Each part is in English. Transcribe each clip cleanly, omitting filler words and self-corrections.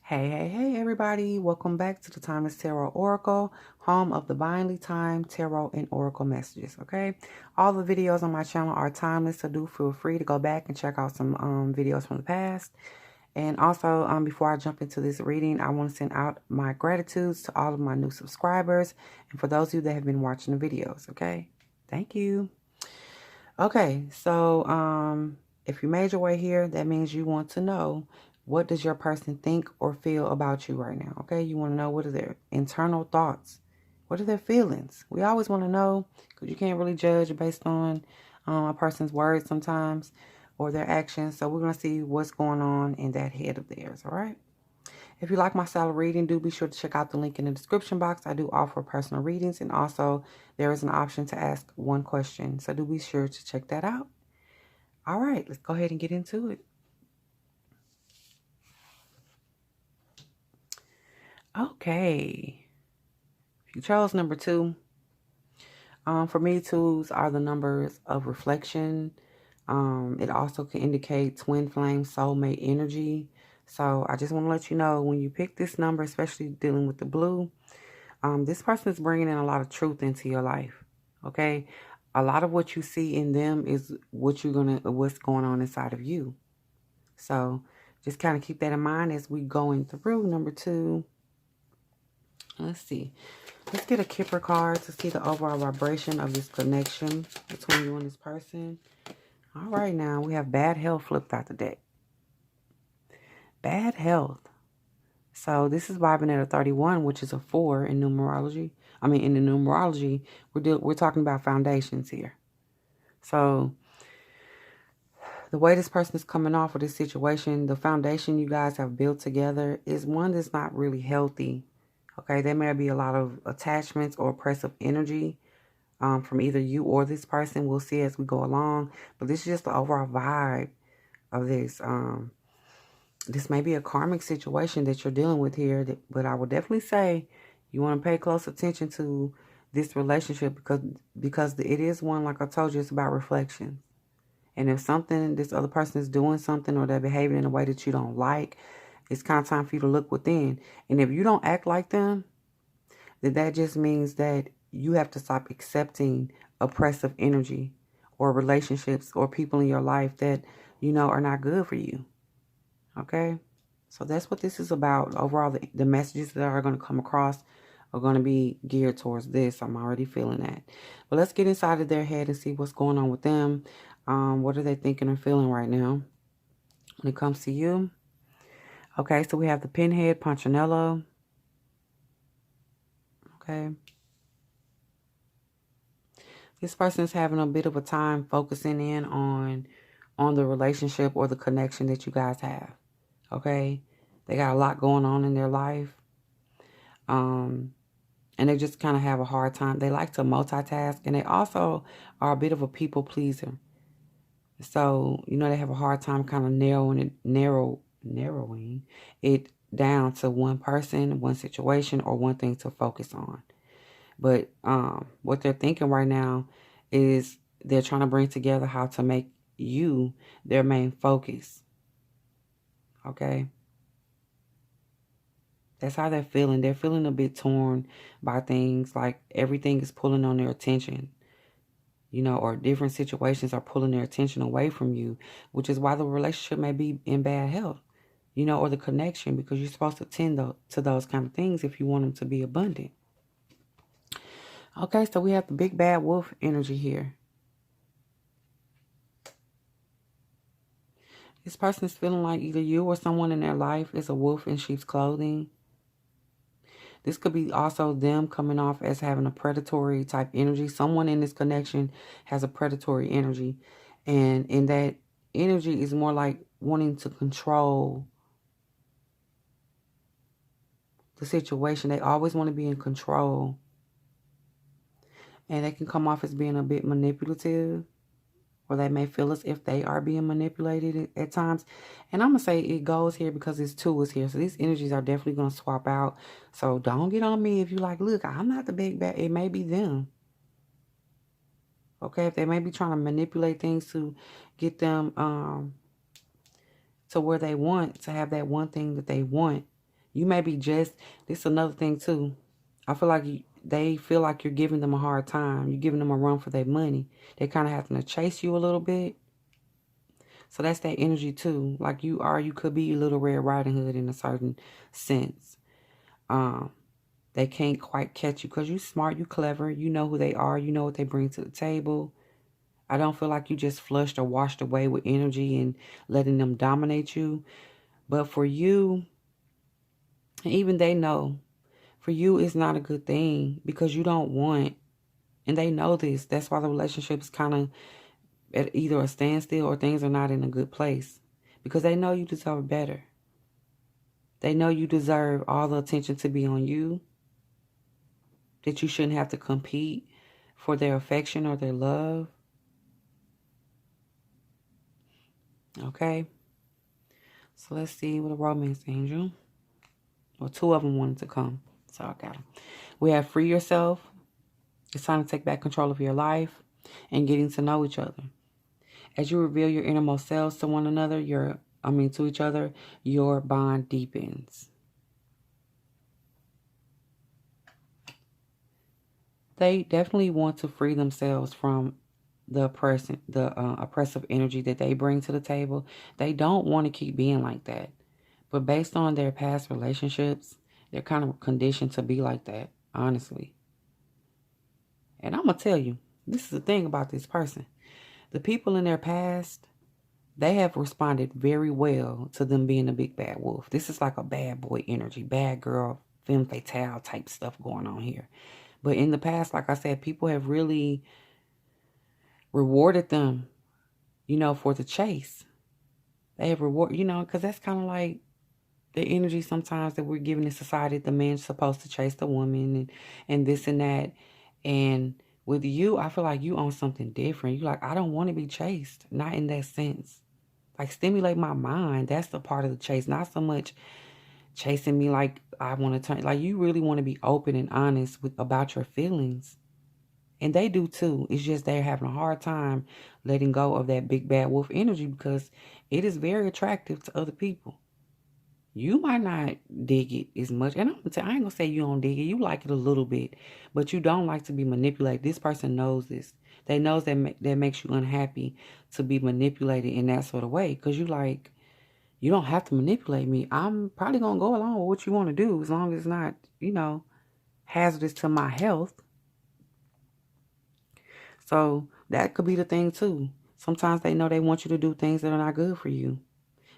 Hey, everybody. Welcome back to the Timeless Tarot Oracle, home of divinely timed tarot and oracle messages, okay? All the videos on my channel are timeless, so do feel free to go back and check out some videos from the past. And also, before I jump into this reading, I want to send out my gratitudes to all of my new subscribers and for those of you that have been watching the videos, okay? Thank you. Okay, so if you made your way here, that means you want to know, what does your person think or feel about you right now? Okay, you want to know, what are their internal thoughts? What are their feelings? We always want to know, because you can't really judge based on a person's words sometimes or their actions. So we're going to see what's going on in that head of theirs, all right? If you like my style of reading, do be sure to check out the link in the description box. I do offer personal readings, and also there is an option to ask one question. So do be sure to check that out. All right, let's go ahead and get into it. Okay. If you chose number 2, for me, 2s are the numbers of reflection. It also can indicate twin flame soulmate energy. So I just want to let you know, when you pick this number, especially dealing with the blue, this person is bringing in a lot of truth into your life. Okay, a lot of what you see in them is what's going on inside of you. So just kind of keep that in mind as we going through number 2. Let's see. Let's get a Kipper card to see the overall vibration of this connection between you and this person. All right, now we have bad health flipped out the deck. Bad health. So this is vibing at a 31, which is a 4 in numerology. I mean, in the numerology, we're talking about foundations here. So the way this person is coming off of this situation, the foundation you guys have built together is one that's not really healthy. Okay, there may be a lot of attachments or oppressive energy from either you or this person. We'll see as we go along. But this is just the overall vibe of this. This may be a karmic situation that you're dealing with here. But I would definitely say you want to pay close attention to this relationship because it is one, like I told you, it's about reflection. And if this other person is doing something or they're behaving in a way that you don't like, it's kind of time for you to look within. And if you don't act like them, then that just means that you have to stop accepting oppressive energy or relationships or people in your life that, are not good for you. Okay? So that's what this is about. Overall, the messages that are going to come across are going to be geared towards this. I'm already feeling that. But let's get inside of their head and see what's going on with them. What are they thinking or feeling right now when it comes to you? Okay, so we have the Pinhead, Punchinello. Okay. This person is having a bit of a time focusing in on the relationship or the connection that you guys have. Okay. They got a lot going on in their life. And they just kind of have a hard time. They like to multitask, and they also are a bit of a people pleaser. So, they have a hard time kind of narrowing it down to one person, one situation, or one thing to focus on. But what they're thinking right now is they're trying to bring together how to make you their main focus. Okay? That's how they're feeling. They're feeling a bit torn by things, like everything is pulling on their attention. Or different situations are pulling their attention away from you, which is why the relationship may be in bad health, or the connection, because you're supposed to tend to those kind of things if you want them to be abundant. Okay, so we have the big bad wolf energy here. This person is feeling like either you or someone in their life is a wolf in sheep's clothing. This could be also them coming off as having a predatory type energy. Someone in this connection has a predatory energy. And in that energy is more like wanting to control the situation. They always want to be in control. And they can come off as being a bit manipulative. Or they may feel as if they are being manipulated at times. And I'm going to say it goes here because this 2 is here. So these energies are definitely going to swap out. So don't get on me if you like, look, I'm not the big bad. It may be them. Okay, if they may be trying to manipulate things to get them to where they want, to have that one thing that they want. You may be just, this is another thing too. I feel like they feel like you're giving them a hard time. You're giving them a run for their money. They kind of having to chase you a little bit. So that's that energy too. Like you could be a Little Red Riding Hood in a certain sense. They can't quite catch you because you smart, you clever, you know who they are, you know what they bring to the table. I don't feel like you just flushed or washed away with energy and letting them dominate you. But for you, and even they know, for you it's not a good thing because you don't want, and they know this. That's why the relationship is kind of at either a standstill or things are not in a good place. Because they know you deserve better. They know you deserve all the attention to be on you. That you shouldn't have to compete for their affection or their love. Okay? So let's see with a romance angel. Well, two of them wanted to come. So I got them. We have free yourself. It's time to take back control of your life and getting to know each other. As you reveal your innermost selves to one another, to each other, your bond deepens. They definitely want to free themselves from the oppressive energy that they bring to the table. They don't want to keep being like that. But based on their past relationships, they're kind of conditioned to be like that, honestly. And I'm going to tell you, this is the thing about this person. The people in their past, they have responded very well to them being a big bad wolf. This is like a bad boy energy, bad girl, femme fatale type stuff going on here. But in the past, like I said, people have really rewarded them, for the chase. They have because that's kind of like the energy sometimes that we're giving in society. The man's supposed to chase the woman and this and that. And with you, I feel like you own something different. You like, I don't want to be chased. Not in that sense. Like, stimulate my mind. That's the part of the chase. Not so much chasing me like I want to turn. Like, you really want to be open and honest about your feelings. And they do too. It's just they're having a hard time letting go of that big bad wolf energy because it is very attractive to other people. You might not dig it as much. And I ain't going to say you don't dig it. You like it a little bit. But you don't like to be manipulated. This person knows this. They knows that makes you unhappy to be manipulated in that sort of way. Because you don't have to manipulate me. I'm probably going to go along with what you want to do as long as it's not, hazardous to my health. So that could be the thing too. Sometimes they know they want you to do things that are not good for you.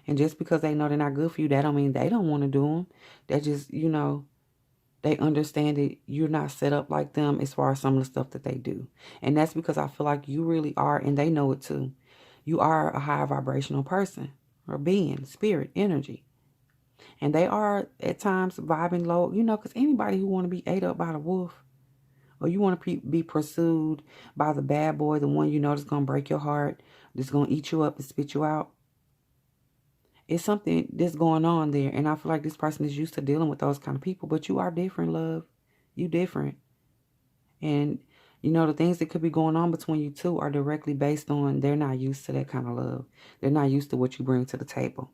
And just because they know they're not good for you, that don't mean they don't want to do them. They just, they understand that you're not set up like them as far as some of the stuff that they do. And that's because I feel like you really are, and they know it too. You are a high vibrational person or being, spirit, energy. And they are at times vibing low, because anybody who want to be ate up by the wolf, or you want to be pursued by the bad boy, the one that's going to break your heart, that's going to eat you up and spit you out. It's something that's going on there. And I feel like this person is used to dealing with those kind of people. But you are different, love. You different. And, the things that could be going on between you two are directly based on they're not used to that kind of love. They're not used to what you bring to the table.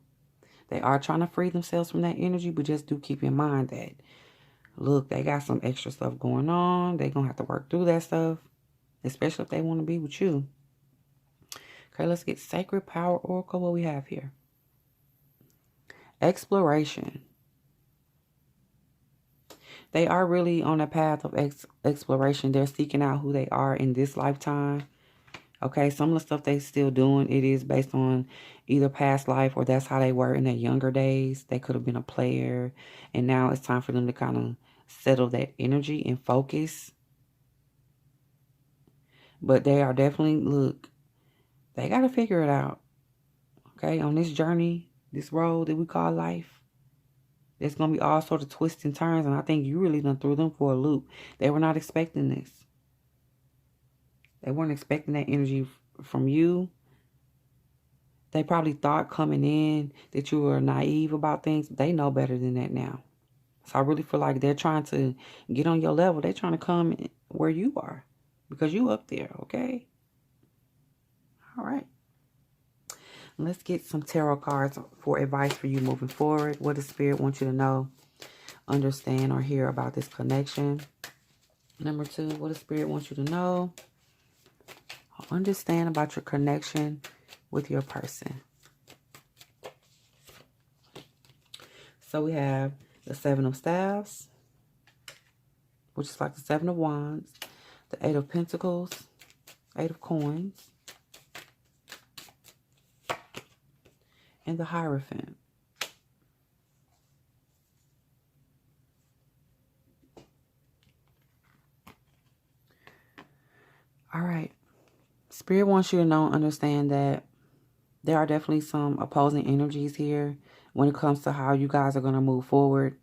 They are trying to free themselves from that energy, but just do keep in mind that, look, they got some extra stuff going on. They're going to have to work through that stuff, especially if they want to be with you. Okay, let's get Sacred Power Oracle. What we have here? Exploration. They are really on a path of exploration. They're seeking out who they are in this lifetime. Okay, some of the stuff they still doing, it is based on either past life or that's how they were in their younger days. They could have been a player, and now it's time for them to kind of settle that energy and focus. But they are definitely, look, they got to figure it out. Okay, on this journey, this road that we call life, there's going to be all sorts of twists and turns, and I think you really done threw them for a loop. They were not expecting this. They weren't expecting that energy from you. They probably thought coming in that you were naive about things. They know better than that now. So I really feel like they're trying to get on your level. They're trying to come where you are because you up there, okay? All right. Let's get some tarot cards for advice for you moving forward. What does Spirit want you to know understand or hear about this connection. Number 2, what the Spirit wants you to know or understand about your connection with your person. So we have the 7 of Staves, which is like the 7 of Wands, the 8 of Pentacles, 8 of Coins, and the Hierophant. All right. Spirit wants you to know and understand that there are definitely some opposing energies here when it comes to how you guys are going to move forward.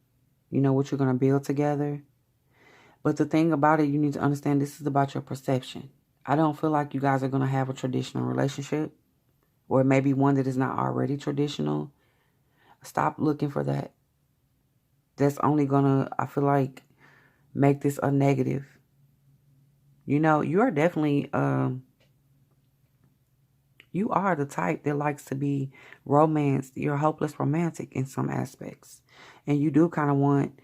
You know, what you're going to build together. But the thing about it, you need to understand this is about your perception. I don't feel like you guys are going to have a traditional relationship, or maybe one that is not already traditional. Stop looking for that. That's only going to, I feel like, make this a negative. You know, you are definitely, you are the type that likes to be romanced. You're a hopeless romantic in some aspects. And you do kind of want,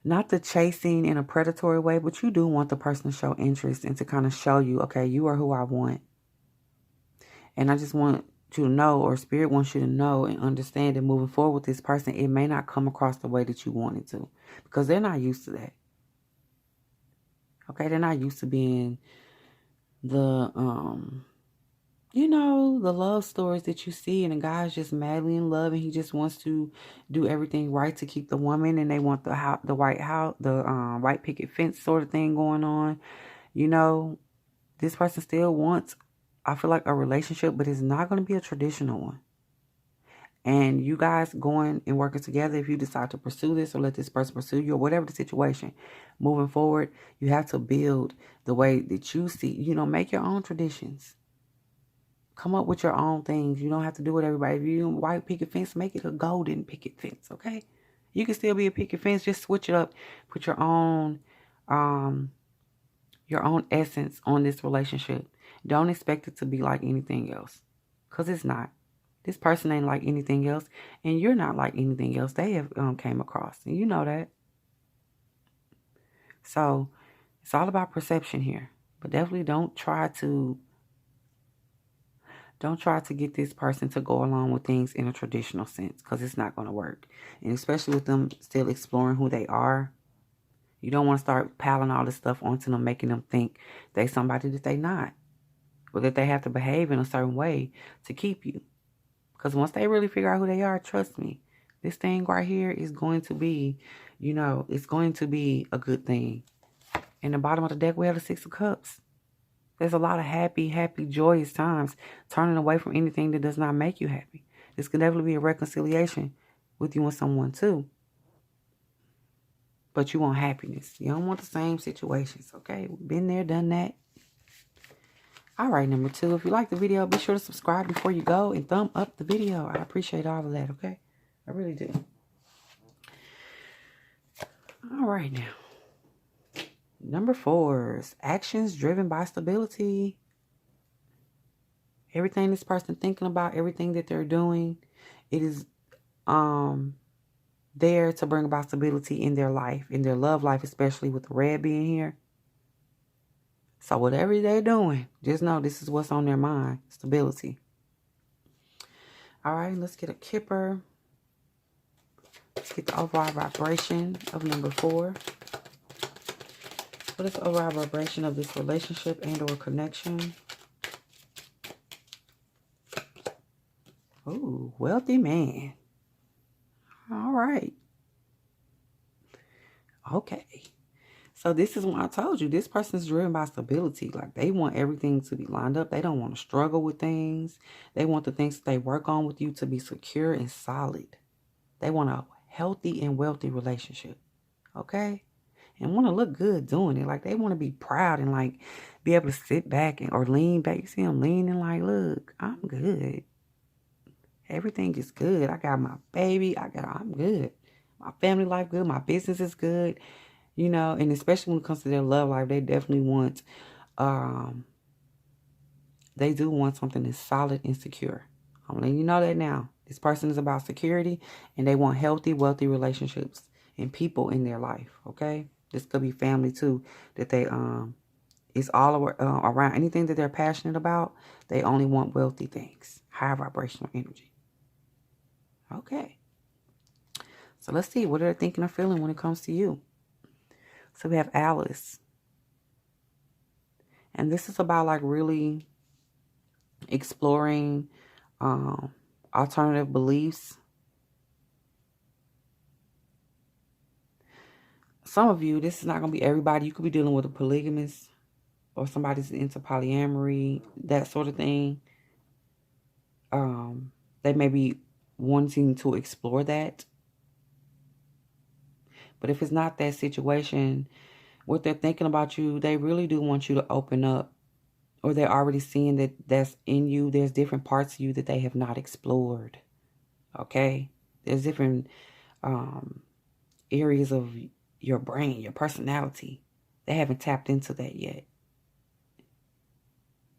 not the chasing in a predatory way, but you do want the person to show interest and to kind of show you, okay, you are who I want. And I just want you to know, or Spirit wants you to know and understand that moving forward with this person, it may not come across the way that you want it to. Because they're not used to that. Okay, they're not used to being the, you know, the love stories that you see, and the guy's just madly in love, and he just wants to do everything right to keep the woman, and they want the white picket fence sort of thing going on. You know, this person still wants, I feel like, a relationship, but it's not going to be a traditional one. And you guys going and working together, if you decide to pursue this or let this person pursue you or whatever the situation, moving forward, you have to build the way that you see, you know, make your own traditions. Come up with your own things. You don't have to do it everybody. If you white picket fence, make it a golden picket fence, okay? You can still be a picket fence. Just switch it up. Put your own essence on this relationship. Don't expect it to be like anything else, because it's not. This person ain't like anything else, and you're not like anything else they have came across, and you know that. So it's all about perception here, but definitely don't try to get this person to go along with things in a traditional sense, because it's not going to work. And especially with them still exploring who they are, you don't want to start piling all this stuff onto them, making them think they somebody that they not, or that they have to behave in a certain way to keep you. Because once they really figure out who they are, trust me, this thing right here is going to be, you know, it's going to be a good thing. In the bottom of the deck, we have the 6 of Cups. There's a lot of happy, joyous times, turning away from anything that does not make you happy. This could definitely be a reconciliation with you and someone too. But you want happiness. You don't want the same situations, okay? We've been there, done that. All right, number 2, if you like the video, be sure to subscribe before you go and thumb up the video. I appreciate all of that, okay? I really do. All right, now. Number 4 is actions driven by stability. Everything this person thinking about, everything that they're doing, it is there to bring about stability in their life, in their love life, especially with the red being here. So whatever they're doing, just know this is what's on their mind, stability. All right, let's get a kipper. Let's get the overall vibration of number 4. What is the overall vibration of this relationship and or connection? Ooh, wealthy man. All right. Okay. So this is what I told you. This person is driven by stability. Like, they want everything to be lined up. They don't want to struggle with things. They want the things that they work on with you to be secure and solid. They want a healthy and wealthy relationship. Okay? And want to look good doing it. Like, they want to be proud and, like, be able to sit back or lean back. You see them leaning like, look, I'm good. Everything is good. I got my baby. I'm good. My family life good. My business is good. You know, and especially when it comes to their love life, they definitely want, they do want something that's solid and secure. I'm letting you know that now. This person is about security, and they want healthy, wealthy relationships and people in their life. Okay, this could be family too. That they it's all around anything that they're passionate about. They only want wealthy things, high vibrational energy. Okay, so let's see what they're thinking or feeling when it comes to you. So we have Alice, and this is about like really exploring alternative beliefs. Some of you, this is not going to be everybody. You could be dealing with a polygamist or somebody's into polyamory, that sort of thing. They may be wanting to explore that. But if it's not that situation, what they're thinking about you, they really do want you to open up, or they're already seeing that that's in you. There's different parts of you that they have not explored. Okay? There's different areas of your brain, your personality. They haven't tapped into that yet.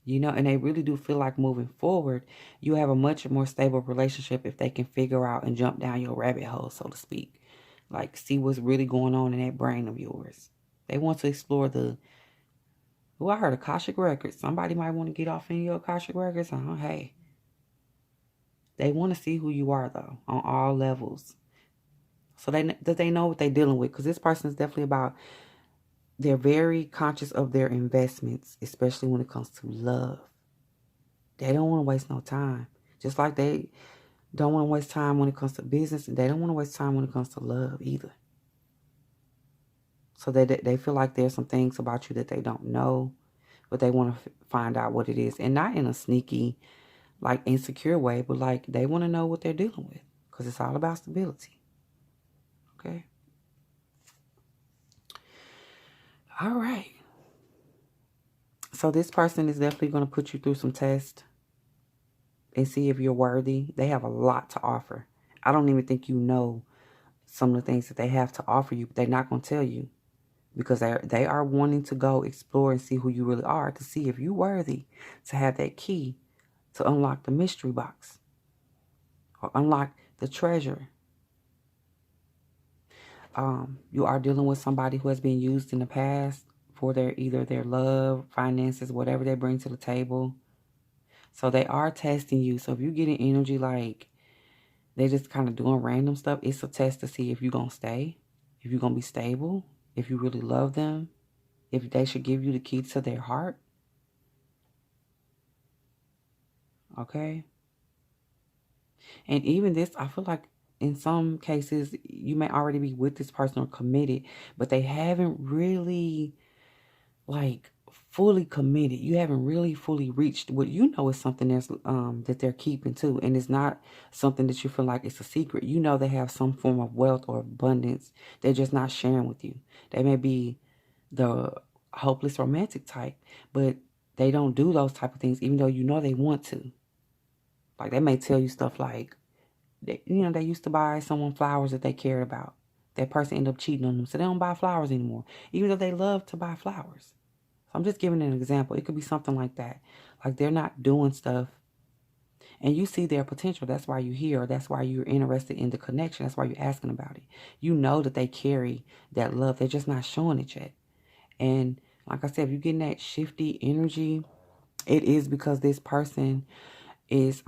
You know, and they really do feel like moving forward, you have a much more stable relationship if they can figure out and jump down your rabbit hole, so to speak. Like, see what's really going on in that brain of yours. They want to explore the... Oh, I heard Akashic Records. Somebody might want to get off in your Akashic Records. Oh, hey. They want to see who you are, though, on all levels. So that they know what they're dealing with. Because this person is definitely about... They're very conscious of their investments, especially when it comes to love. They don't want to waste no time. Just like they don't want to waste time when it comes to business, and they don't want to waste time when it comes to love either. So they feel like there's some things about you that they don't know, but they want to find out what it is. And not in a sneaky, like insecure way, but like they want to know what they're dealing with. Because it's all about stability. Okay? All right. So this person is definitely going to put you through some tests and see if you're worthy. They have a lot to offer. I don't even think you know some of the things that they have to offer you, but they're not going to tell you because they are wanting to go explore and see who you really are, to see if you're worthy to have that key to unlock the mystery box or unlock the treasure. You are dealing with somebody who has been used in the past for either their love, finances, whatever they bring to the table. So they are testing you. So if you're getting energy like they're just kind of doing random stuff, it's a test to see if you're going to stay, if you're going to be stable, if you really love them, if they should give you the key to their heart. Okay? And even this, I feel like in some cases, you may already be with this person or committed, but they haven't really, like, fully committed. You haven't really fully reached what you know is something that's, that they're keeping too. And it's not something that you feel like it's a secret. You know they have some form of wealth or abundance. They're just not sharing with you. They may be the hopeless romantic type, but they don't do those type of things, even though you know they want to. Like, they may tell you stuff like, they used to buy someone flowers that they cared about. That person ended up cheating on them, so they don't buy flowers anymore, even though they love to buy flowers. So I'm just giving an example. It could be something like that. Like, they're not doing stuff, and you see their potential. That's why you're here. That's why you're interested in the connection. That's why you're asking about it. You know that they carry that love. They're just not showing it yet. And like I said, if you're getting that shifty energy, it is because this person is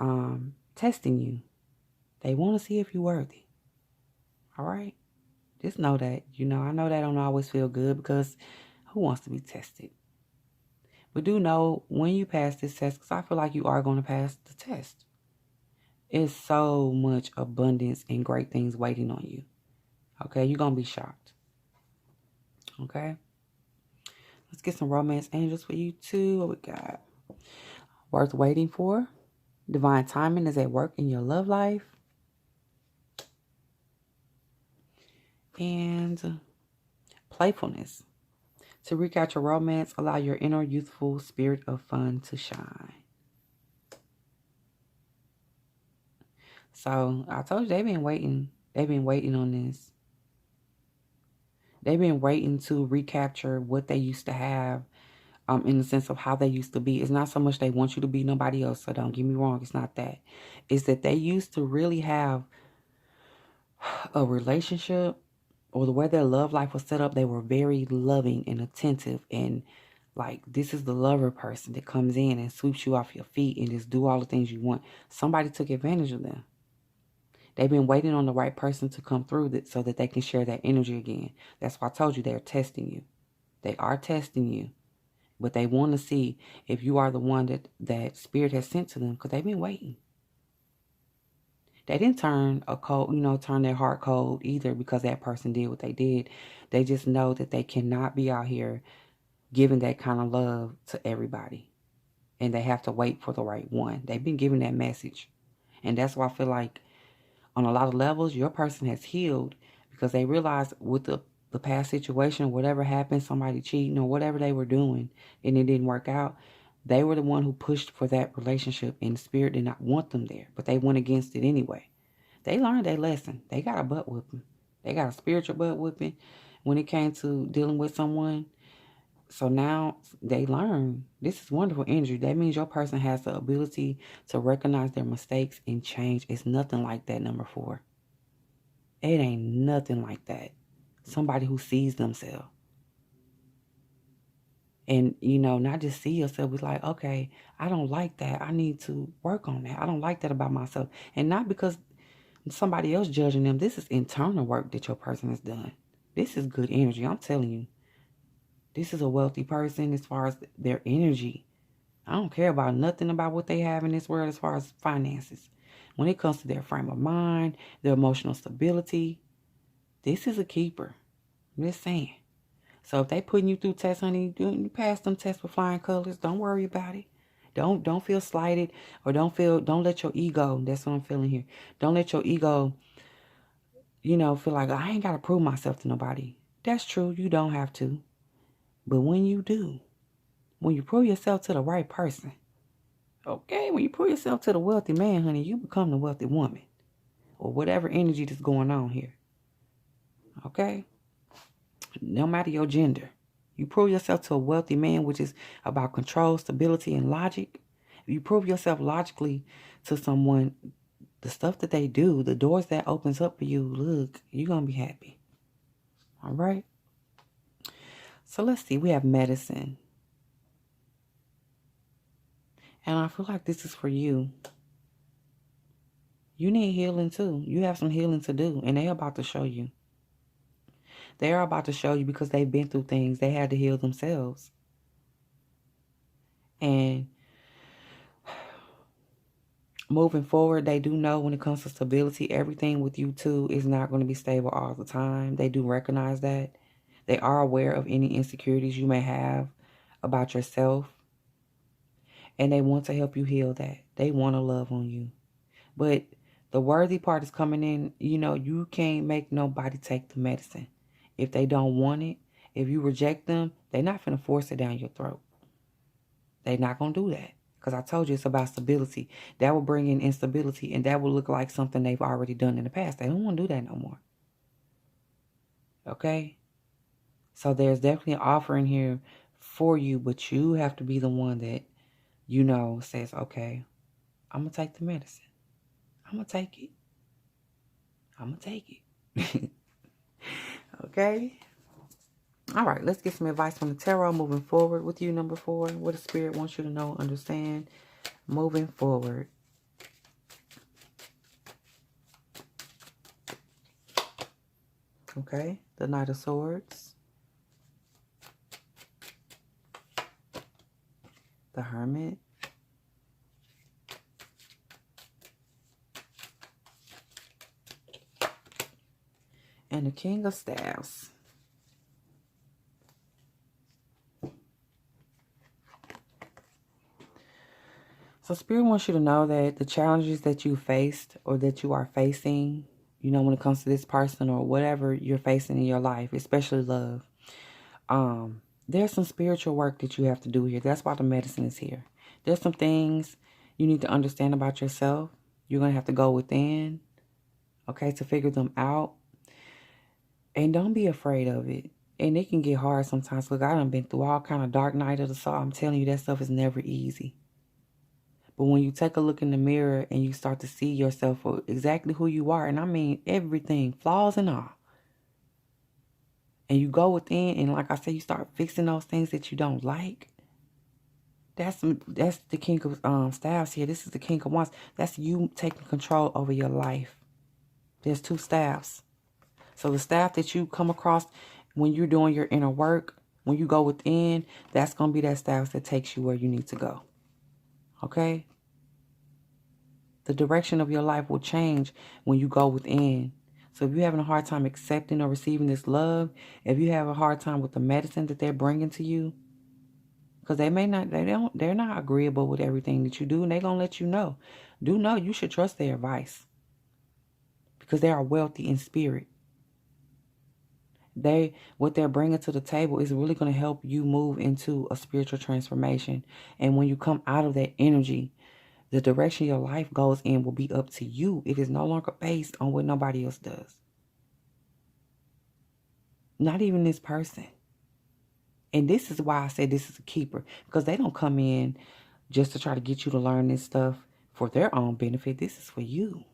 testing you. They want to see if you're worthy. All right? Just know that. I know that don't always feel good because who wants to be tested? But do know when you pass this test, because I feel like you are going to pass the test. It's so much abundance and great things waiting on you. Okay? You're going to be shocked. Okay? Let's get some romance angels for you too. What we got? Worth waiting for. Divine timing is at work in your love life. And playfulness. To recapture romance, allow your inner youthful spirit of fun to shine. So I told you they've been waiting. They've been waiting on this. They've been waiting to recapture what they used to have, in the sense of how they used to be. It's not so much they want you to be nobody else, so don't get me wrong. It's not that. It's that they used to really have a relationship or the way their love life was set up, they were very loving and attentive, and like, this is the lover person that comes in and sweeps you off your feet and just do all the things you want. Somebody took advantage of them. They've been waiting on the right person to come through so that they can share that energy again. That's why I told you they're testing you. They are testing you. But they want to see if you are the one that Spirit has sent to them, because they've been waiting. They didn't turn their heart cold either because that person did what they did. They just know that they cannot be out here giving that kind of love to everybody. And they have to wait for the right one. They've been giving that message. And that's why I feel like on a lot of levels, your person has healed because they realized with the past situation, whatever happened, somebody cheating or whatever they were doing, and it didn't work out, they were the one who pushed for that relationship, and the Spirit did not want them there, but they went against it anyway. They learned their lesson. They got a butt whooping. They got a spiritual butt whooping when it came to dealing with someone. So now they learn. This is wonderful energy. That means your person has the ability to recognize their mistakes and change. It's nothing like that, number 4. It ain't nothing like that. Somebody who sees themselves. And, not just see yourself. It's like, okay, I don't like that. I need to work on that. I don't like that about myself. And not because somebody else judging them. This is internal work that your person has done. This is good energy. I'm telling you. This is a wealthy person as far as their energy. I don't care about nothing about what they have in this world as far as finances. When it comes to their frame of mind, their emotional stability, this is a keeper. I'm just saying. So if they putting you through tests, honey, you pass them tests with flying colors. Don't worry about it. Don't feel slighted, or don't let your ego, that's what I'm feeling here. Don't let your ego, feel like I ain't got to prove myself to nobody. That's true. You don't have to. But when you do, when you prove yourself to the right person, okay, when you prove yourself to the wealthy man, honey, you become the wealthy woman. Or whatever energy that's going on here. Okay? No matter your gender. You prove yourself to a wealthy man, which is about control, stability, and logic. If you prove yourself logically to someone, the stuff that they do, the doors that opens up for you, look, you're going to be happy. All right? So let's see. We have medicine. And I feel like this is for you. You need healing too. You have some healing to do. And they're about to show you. They are about to show you because they've been through things. They had to heal themselves. And moving forward, they do know when it comes to stability, everything with you too is not going to be stable all the time. They do recognize that. They are aware of any insecurities you may have about yourself. And they want to help you heal that. They want to love on you. But the worthy part is coming in. You can't make nobody take the medicine. If they don't want it, if you reject them, they're not going to force it down your throat. They're not going to do that. Because I told you it's about stability. That will bring in instability, and that will look like something they've already done in the past. They don't want to do that no more. Okay? So there's definitely an offering here for you, but you have to be the one that, says, okay, I'm going to take the medicine. I'm going to take it. I'm going to take it. Okay? All right, let's get some advice from the tarot moving forward with you, number 4. What the Spirit wants you to know, understand, moving forward. Okay, the Knight of Swords. The Hermit. And the King of Staves. So Spirit wants you to know that the challenges that you faced or that you are facing, when it comes to this person or whatever you're facing in your life, especially love, there's some spiritual work that you have to do here. That's why the medicine is here. There's some things you need to understand about yourself. You're going to have to go within, okay, to figure them out. And don't be afraid of it. And it can get hard sometimes. Look, I done been through all kind of dark night of the soul. I'm telling you, that stuff is never easy. But when you take a look in the mirror and you start to see yourself for exactly who you are, and I mean everything, flaws and all, and you go within, and like I said, you start fixing those things that you don't like. That's the King of Staves here. This is the King of Wands. That's you taking control over your life. There's 2 staffs. So the staff that you come across when you're doing your inner work, when you go within, that's going to be that staff that takes you where you need to go. Okay? The direction of your life will change when you go within. So if you're having a hard time accepting or receiving this love, if you have a hard time with the medicine that they're bringing to you, because they're not agreeable with everything that you do, and they're going to let you know. Do know you should trust their advice, because they are wealthy in spirit. What they're bringing to the table is really going to help you move into a spiritual transformation. And when you come out of that energy, the direction your life goes in will be up to you. It is no longer based on what nobody else does. Not even this person. And this is why I say this is a keeper. Because they don't come in just to try to get you to learn this stuff for their own benefit. This is for you.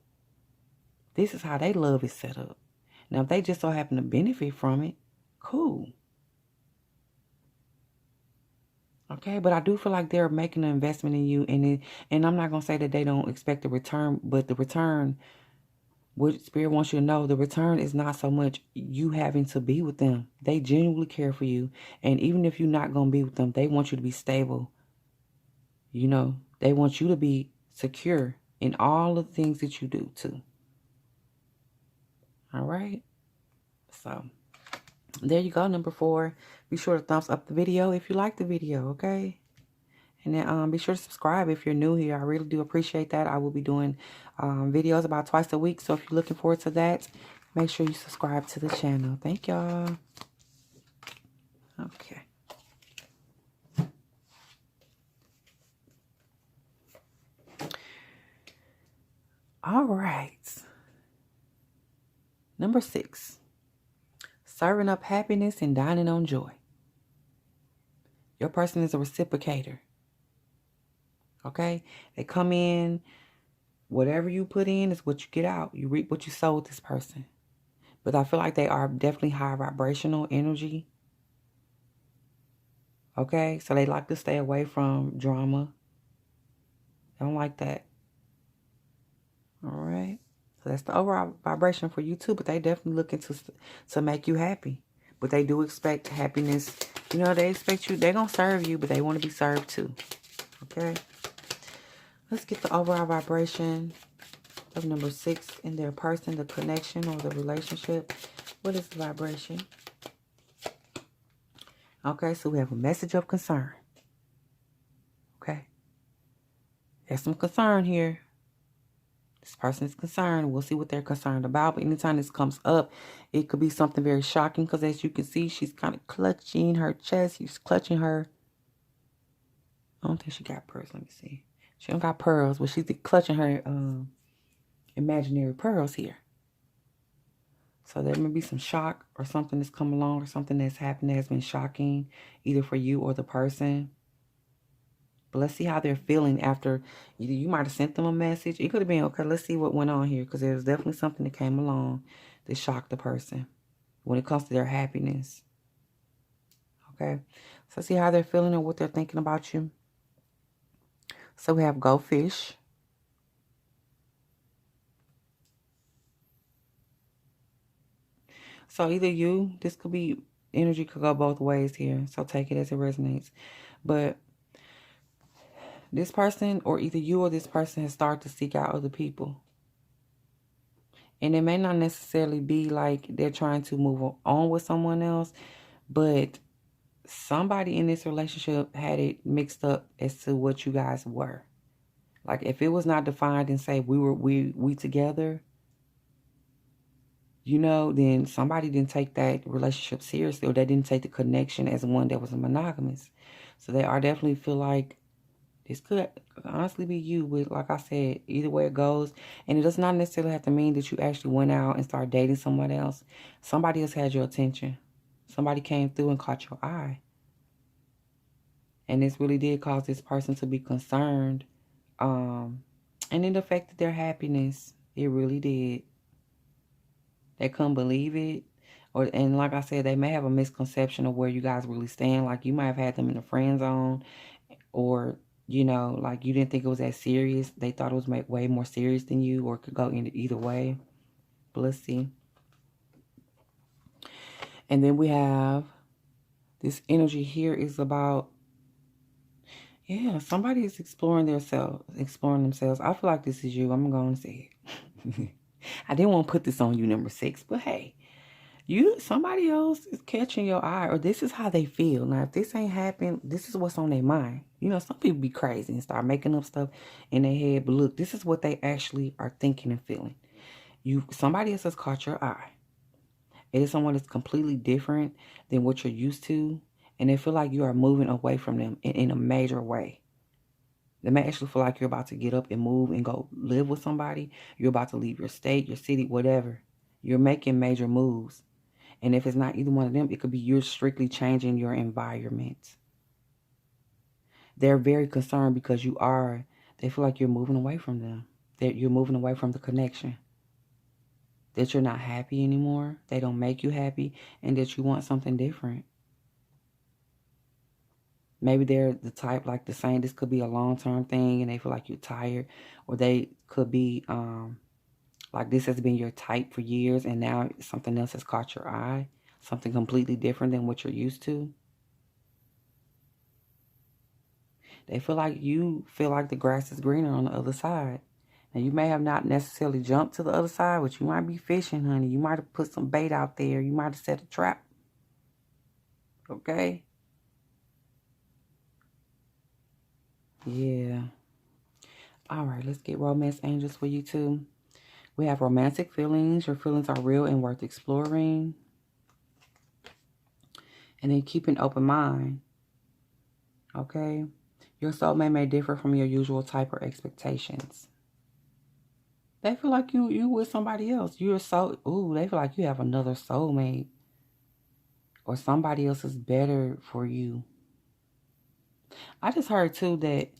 This is how their love is set up. Now, if they just so happen to benefit from it, cool. Okay, but I do feel like they're making an investment in you. And I'm not going to say that they don't expect a return, but the return, what Spirit wants you to know, the return is not so much you having to be with them. They genuinely care for you. And even if you're not going to be with them, they want you to be stable. You know, they want you to be secure in all the things that you do too. All right. So there you go. Number 4. Be sure to thumbs up the video if you like the video. Okay. And then be sure to subscribe if you're new here. I really do appreciate that. I will be doing videos about twice a week. So if you're looking forward to that, make sure you subscribe to the channel. Thank y'all. Okay. All right. Number 6. Serving up happiness and dining on joy. Your person is a reciprocator. Okay? They come in. Whatever you put in is what you get out. You reap what you sow with this person. But I feel like they are definitely high vibrational energy. Okay? So they like to stay away from drama. They don't like that. All right? So that's the overall vibration for you too. But they definitely looking to make you happy. But they do expect happiness. You know, they expect you. They're going to serve you, but they want to be served too. Okay? Let's get the overall vibration of number 6 in their person, the connection or the relationship. What is the vibration? Okay, so we have a message of concern. Okay. There's some concern here. This person is concerned. We'll see what they're concerned about. But anytime this comes up, it could be something very shocking. Because as you can see, she's kind of clutching her chest. She's clutching her. I don't think she got pearls. Let me see. She don't got pearls. But she's clutching her imaginary pearls here. So there may be some shock or something that's come along or something that's happened that has been shocking. Either for you or the person. But let's see how they're feeling after. You might have sent them a message. It could have been, okay, let's see what went on here. Because there's definitely something that came along that shocked the person when it comes to their happiness. Okay. So let's see how they're feeling or what they're thinking about you. So we have go fish. So either you, this could be, energy could go both ways here. So take it as it resonates. But this person, or either you or this person, has started to seek out other people. And it may not necessarily be like they're trying to move on with someone else, but somebody in this relationship had it mixed up as to what you guys were. Like if it was not defined and say we together, you know, then somebody didn't take that relationship seriously, or they didn't take the connection as one that was monogamous. So they are definitely feel like this could honestly be you, but like I said, either way it goes. And it does not necessarily have to mean that you actually went out and started dating someone else. Somebody else had your attention. Somebody came through and caught your eye. And this really did cause this person to be concerned. And it affected their happiness. It really did. They couldn't believe it. And like I said, they may have a misconception of where you guys really stand. Like you might have had them in the friend zone, or like you didn't think it was that serious. They thought it was way more serious than you, or it could go in either way. But let's see. And then we have this energy here is about, yeah, somebody is exploring themselves. I feel like this is you. I'm going to say it. I didn't want to put this on you, number 6, but hey, somebody else is catching your eye, or this is how they feel. Now, if this ain't happened, this is what's on their mind. Some people be crazy and start making up stuff in their head, but look, this is what they actually are thinking and feeling. Somebody else has caught your eye. It is someone that's completely different than what you're used to, and they feel like you are moving away from them in a major way. They may actually feel like you're about to get up and move and go live with somebody. You're about to leave your state, your city, whatever. You're making major moves. And if it's not either one of them, it could be you're strictly changing your environment. They're very concerned because they feel like you're moving away from them. That you're moving away from the connection. That you're not happy anymore. They don't make you happy. And that you want something different. Maybe they're the type like the same. This could be a long-term thing and they feel like you're tired. Or they could be like this has been your type for years and now something else has caught your eye. Something completely different than what you're used to. They feel like the grass is greener on the other side. Now, you may have not necessarily jumped to the other side, but you might be fishing, honey. You might have put some bait out there. You might have set a trap. Okay? Yeah. All right, let's get romance angels for you too. We have romantic feelings. Your feelings are real and worth exploring. And then keep an open mind. Okay? Your soulmate may differ from your usual type or expectations. They feel like you with somebody else. They feel like you have another soulmate. Or somebody else is better for you. I just heard too that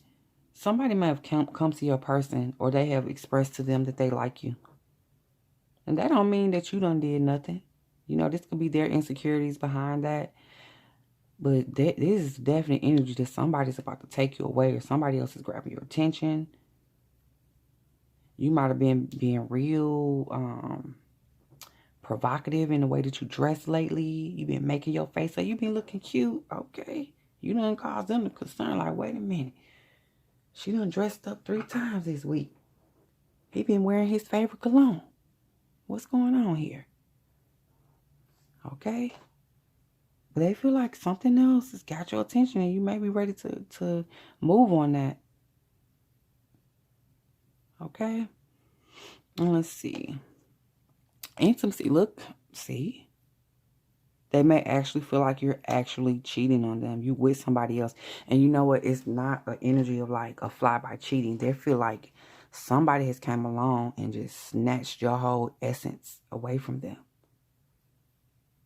somebody may have come to your person or they have expressed to them that they like you. And that don't mean that you done did nothing. This could be their insecurities behind that. But this is definite energy that somebody's about to take you away or somebody else is grabbing your attention. You might have been being real provocative in the way that you dress lately. You've been making your face up. You've been looking cute. Okay. You done caused them to concern. Like, wait a minute. She done dressed up 3 times this week. He been wearing his favorite cologne. What's going on here? Okay. But they feel like something else has got your attention and you may be ready to move on that. Okay. And let's see. Intimacy. Look. See. They may actually feel like you're actually cheating on them. You with somebody else. And you know what? It's not an energy of like a fly-by cheating. They feel like somebody has come along and just snatched your whole essence away from them.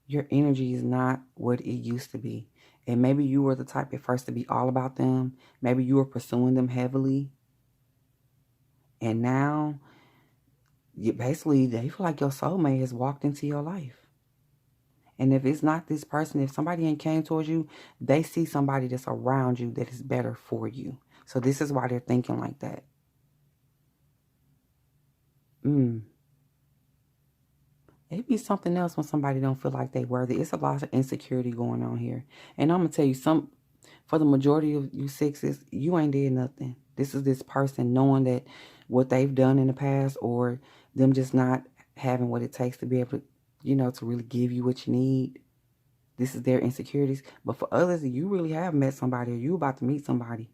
Your energy is not what it used to be. And maybe you were the type at first to be all about them. Maybe you were pursuing them heavily. And now, they feel like your soulmate has walked into your life. And if it's not this person, if somebody ain't came towards you, they see somebody that's around you that is better for you. So this is why they're thinking like that. It'd be something else when somebody don't feel like they worthy. It's a lot of insecurity going on here. And I'm going to tell you, for the majority of you 6s, you ain't did nothing. This is this person knowing that what they've done in the past or them just not having what it takes to be able to, to really give you what you need. This is their insecurities. But for others, you really have met somebody or you about to meet somebody.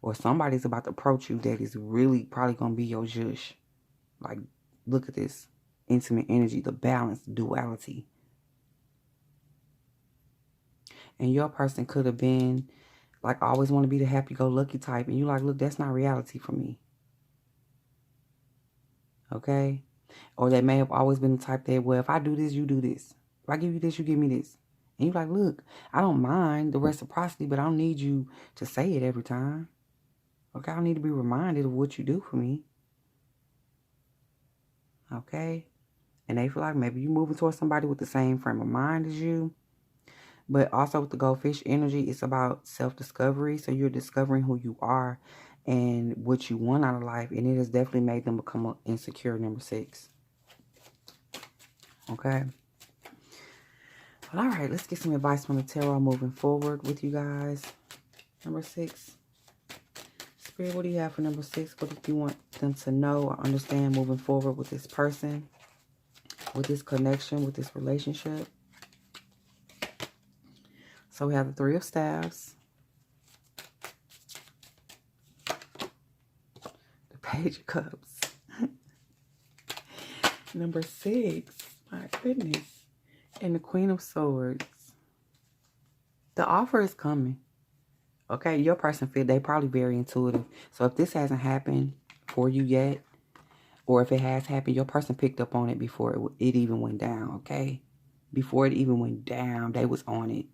Or somebody's about to approach you that is really probably going to be your judge. Like, look at this. Intimate energy, the balance, duality. And your person could have been like, always want to be the happy-go-lucky type. And you're like, look, that's not reality for me. Okay? Or they may have always been the type that, well, if I do this, you do this. If I give you this, you give me this. And you're like, look, I don't mind the reciprocity, but I don't need you to say it every time. Okay? I don't need to be reminded of what you do for me. Okay? And they feel like maybe you're moving towards somebody with the same frame of mind as you. But also with the goldfish energy, it's about self-discovery. So you're discovering who you are and what you want out of life. And it has definitely made them become insecure, number 6. Okay. Well, all right, let's get some advice from the tarot moving forward with you guys. Number 6. Spirit, what do you have for number 6? What do you want them to know or understand moving forward with this person, with this connection, with this relationship? So we have the 3 of Staves, the Page of Cups, number 6, my goodness, and the Queen of Swords. The offer is coming. Okay, your person feel they probably very intuitive. So if this hasn't happened for you yet, or if it has happened, your person picked up on it before it even went down, okay? Before it even went down, they was on it.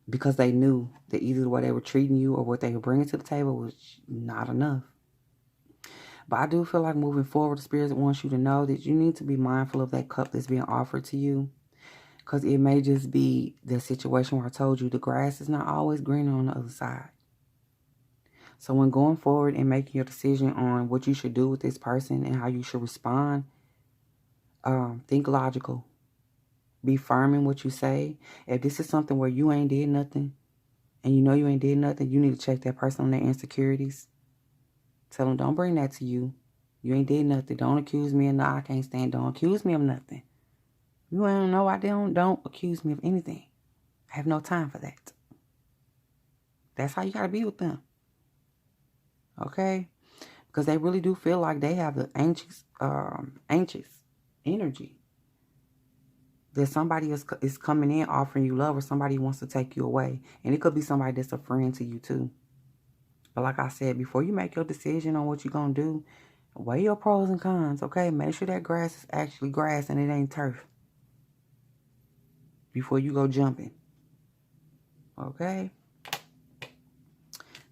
Because they knew that either the way they were treating you or what they were bringing to the table was not enough. But I do feel like moving forward, the Spirit wants you to know that you need to be mindful of that cup that's being offered to you. Because it may just be the situation where I told you the grass is not always greener on the other side. So when going forward and making your decision on what you should do with this person and how you should respond, think logical. Be firm in what you say. If this is something where you ain't did nothing, and you know you ain't did nothing, you need to check that person on their insecurities. Tell them, don't bring that to you. You ain't did nothing. Don't accuse me of nothing. I can't stand. Don't accuse me of nothing. You ain't know I don't accuse me of anything. I have no time for that. That's how you got to be with them. Okay? Because they really do feel like they have the anxious energy. That somebody is coming in offering you love, or somebody wants to take you away. And it could be somebody that's a friend to you too. But like I said, before you make your decision on what you're going to do, weigh your pros and cons, okay? Make sure that grass is actually grass and it ain't turf. Before you go jumping. Okay?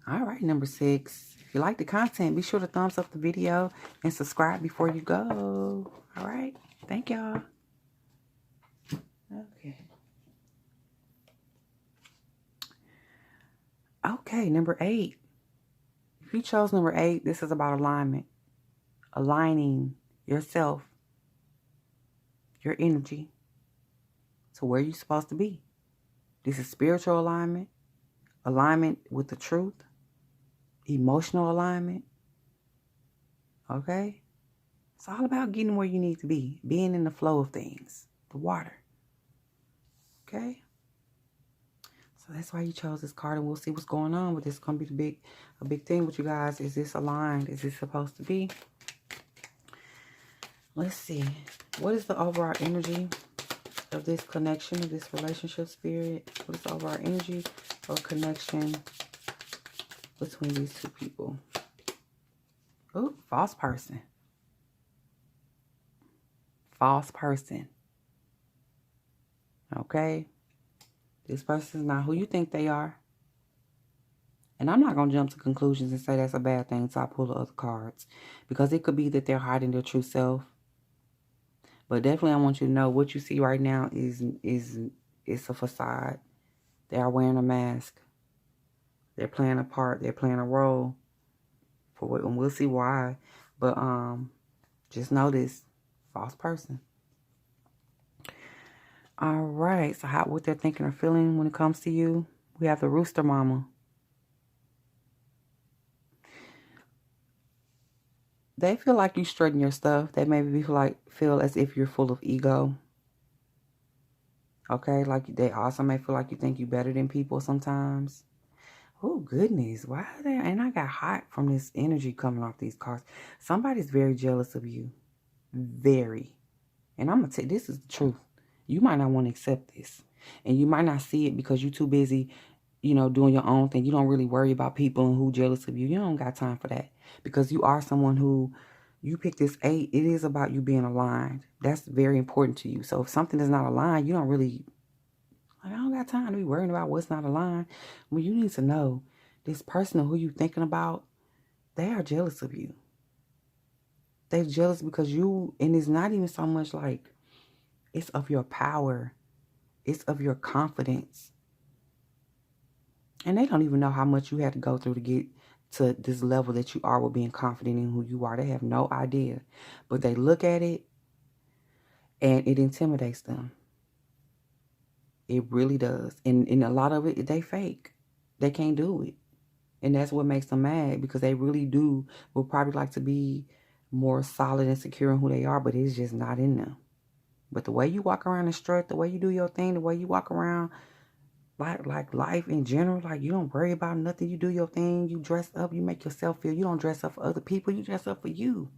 All right, number 6. If you like the content, be sure to thumbs up the video and subscribe before you go. All right? Thank y'all. Okay. Okay, number 8. If you chose number 8, this is about alignment. Aligning yourself, your energy, to where you're supposed to be. This is spiritual alignment, alignment with the truth, emotional alignment. Okay? It's all about getting where you need to be, being in the flow of things, the water. Okay? So that's why you chose this card, and we'll see what's going on with this. It's going to be a big thing with you guys. Is this aligned? Is this supposed to be? Let's see. What is the overall energy of this connection, of this relationship, Spirit? What is the overall energy or connection between these two people? Oh, false person. False person. Okay? This person is not who you think they are. And I'm not going to jump to conclusions and say that's a bad thing until I pull the other cards. Because it could be that they're hiding their true self. But definitely I want you to know what you see right now is a facade. They are wearing a mask. They're playing a part. They're playing a role. And we'll see why. But just know this. False person. All right. So what they're thinking or feeling when it comes to you. We have the Rooster Mama. They feel like you strutting your stuff. They maybe feel as if you're full of ego. Okay, like they also may feel like you think you're better than people sometimes. Oh, goodness. Why are they? And I got hot from this energy coming off these cards. Somebody's very jealous of you. Very. And I'm going to tell you, this is the truth. You might not want to accept this. And you might not see it because you're too busy, doing your own thing. You don't really worry about people and who jealous of you. You don't got time for that. Because you are someone who, you pick this 8, it is about you being aligned. That's very important to you. So if something is not aligned, you don't really, I don't got time to be worrying about what's not aligned. Well, you need to know this person who you're thinking about, they are jealous of you. They're jealous because and it's not even so much like, it's of your power. It's of your confidence. And they don't even know how much you had to go through to get to this level that you are with being confident in who you are. They have no idea. But they look at it and it intimidates them. It really does. And a lot of it, they fake. They can't do it. And that's what makes them mad, because they really would probably like to be more solid and secure in who they are, but it's just not in them. But the way you walk around and strut, the way you do your thing, the way you walk around, like life in general, like you don't worry about nothing. You do your thing. You dress up. You make yourself feel. You don't dress up for other people. You dress up for you.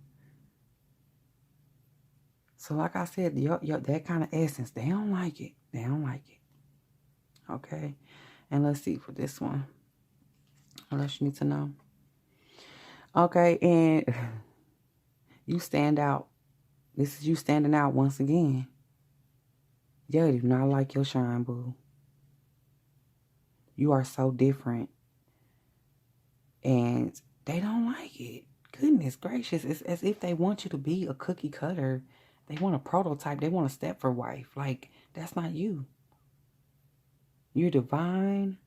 So like I said, that kind of essence, they don't like it. They don't like it. Okay. And let's see for this one. What else you need to know? Okay. And you stand out. This is you standing out once again. They do not like your shine, boo. You are so different. And they don't like it. Goodness gracious. It's as if they want you to be a cookie cutter. They want a prototype. They want a Stepford wife. Like, that's not you. You're divine,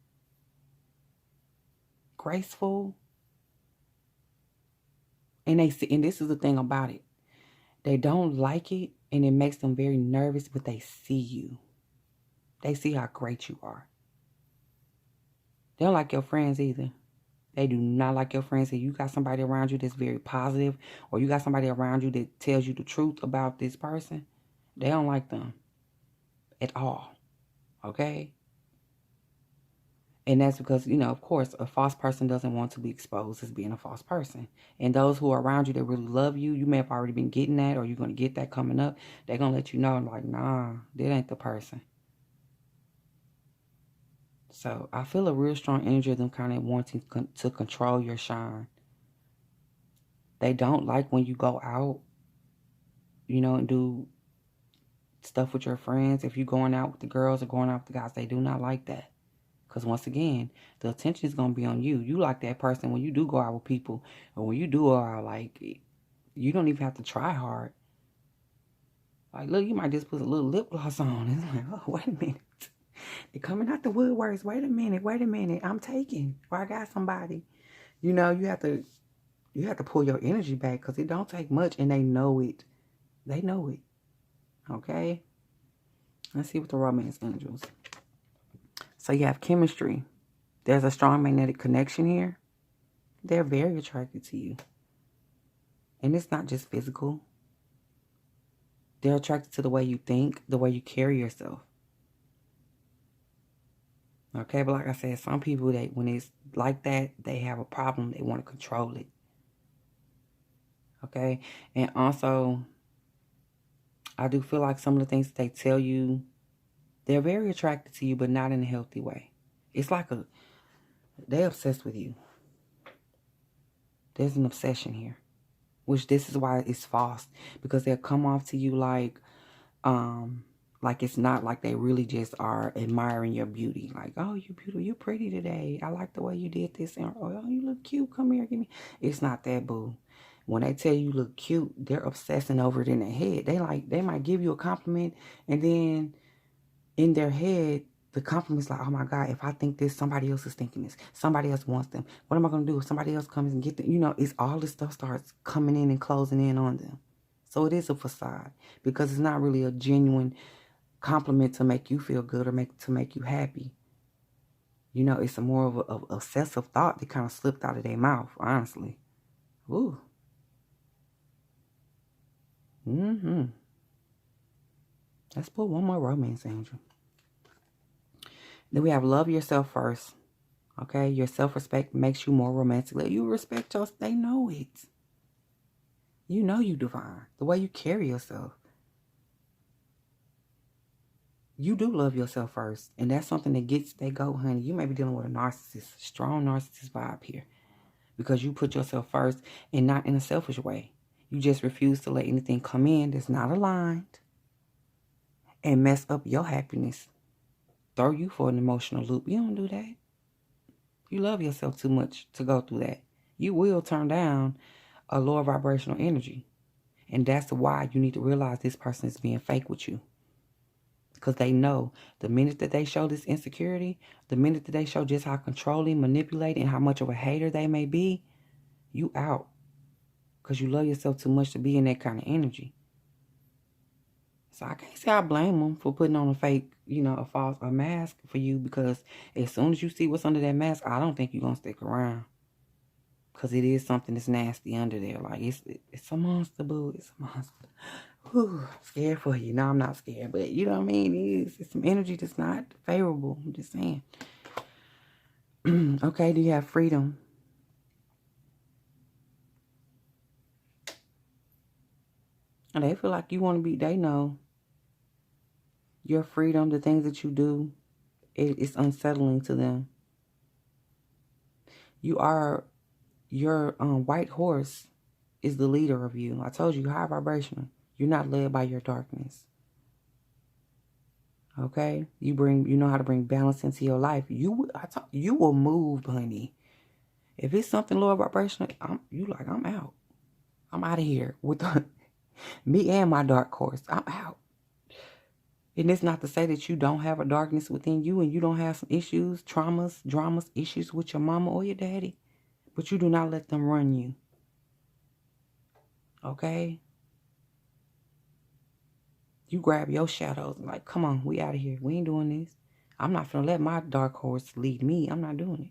graceful. And this is the thing about it. They don't like it, and it makes them very nervous, but they see you. They see how great you are. They don't like your friends either. They do not like your friends. If you got somebody around you that's very positive, or you got somebody around you that tells you the truth about this person, they don't like them at all. Okay? And that's because, of course, a false person doesn't want to be exposed as being a false person. And those who are around you that really love you, you may have already been getting that, or you're going to get that coming up. They're going to let you know, like, nah, that ain't the person. So I feel a real strong energy of them kind of wanting to control your shine. They don't like when you go out, and do stuff with your friends. If you're going out with the girls or going out with the guys, they do not like that. Because once again, the attention is going to be on you. You like that person when you do go out with people, or when you do go out, like, you don't even have to try hard. Like, look, you might just put a little lip gloss on. It's like, oh, wait a minute. They're coming out the woodworks. Wait a minute. I'm taking. Or I got somebody. You have to pull your energy back, because it don't take much, and they know it. They know it. Okay? Let's see what the romance angels. So you have chemistry. There's a strong magnetic connection here. They're very attracted to you. And it's not just physical. They're attracted to the way you think, the way you carry yourself. Okay, but like I said, some people, when it's like that, they have a problem. They want to control it. Okay? And also, I do feel like some of the things that they tell you, they're very attracted to you, but not in a healthy way. It's like they're obsessed with you. There's an obsession here, which this is why it's false, because they'll come off to you like it's not like they really just are admiring your beauty. Like, oh, you're beautiful, you're pretty today. I like the way you did this. And, oh, you look cute. Come here, give me. It's not that, boo. When they tell you look cute, they're obsessing over it in their head. They might give you a compliment, and then in their head, the compliment's like, oh my God, if I think this, somebody else is thinking this. Somebody else wants them. What am I going to do if somebody else comes and get them? It's all this stuff starts coming in and closing in on them. So it is a facade, because it's not really a genuine compliment to make you feel good or to make you happy. It's a more of a obsessive thought that kind of slipped out of their mouth, honestly. Ooh. Let's put one more romance angel. Then we have love yourself first. Okay? Your self-respect makes you more romantic. You respect yourself. They know it. You know you divine. The way you carry yourself. You do love yourself first. And that's something that gets they go, honey. You may be dealing with a narcissist. Strong narcissist vibe here. Because you put yourself first, and not in a selfish way. You just refuse to let anything come in that's not aligned and mess up your happiness. Throw you for an emotional loop. You don't do that. You love yourself too much to go through that. You will turn down a lower vibrational energy. And that's why you need to realize this person is being fake with you. Because they know the minute that they show this insecurity, the minute that they show just how controlling, manipulating, and how much of a hater they may be, you out. Because you love yourself too much to be in that kind of energy. So I can't say I blame them for putting on a fake, a mask for you, because as soon as you see what's under that mask, I don't think you're going to stick around. Because it is something that's nasty under there. Like, it's a monster, boo. It's a monster. Whew, I'm scared for you. No, I'm not scared, but you know what I mean? It's some energy that's not favorable. I'm just saying. Okay, do you have freedom? And they feel like you want to be, they know your freedom, the things that you do, it's unsettling to them. Your white horse is the leader of you. I told you, high vibration. You're not led by your darkness. Okay? You know how to bring balance into your life. You will move, honey. If it's something lower vibrational, I'm out. I'm out of here with me and my dark horse. I'm out. And it's not to say that you don't have a darkness within you and you don't have some issues, traumas, dramas, issues with your mama or your daddy. But you do not let them run you. Okay? You grab your shadows and like, come on, we out of here. We ain't doing this. I'm not finna let my dark horse lead me. I'm not doing it.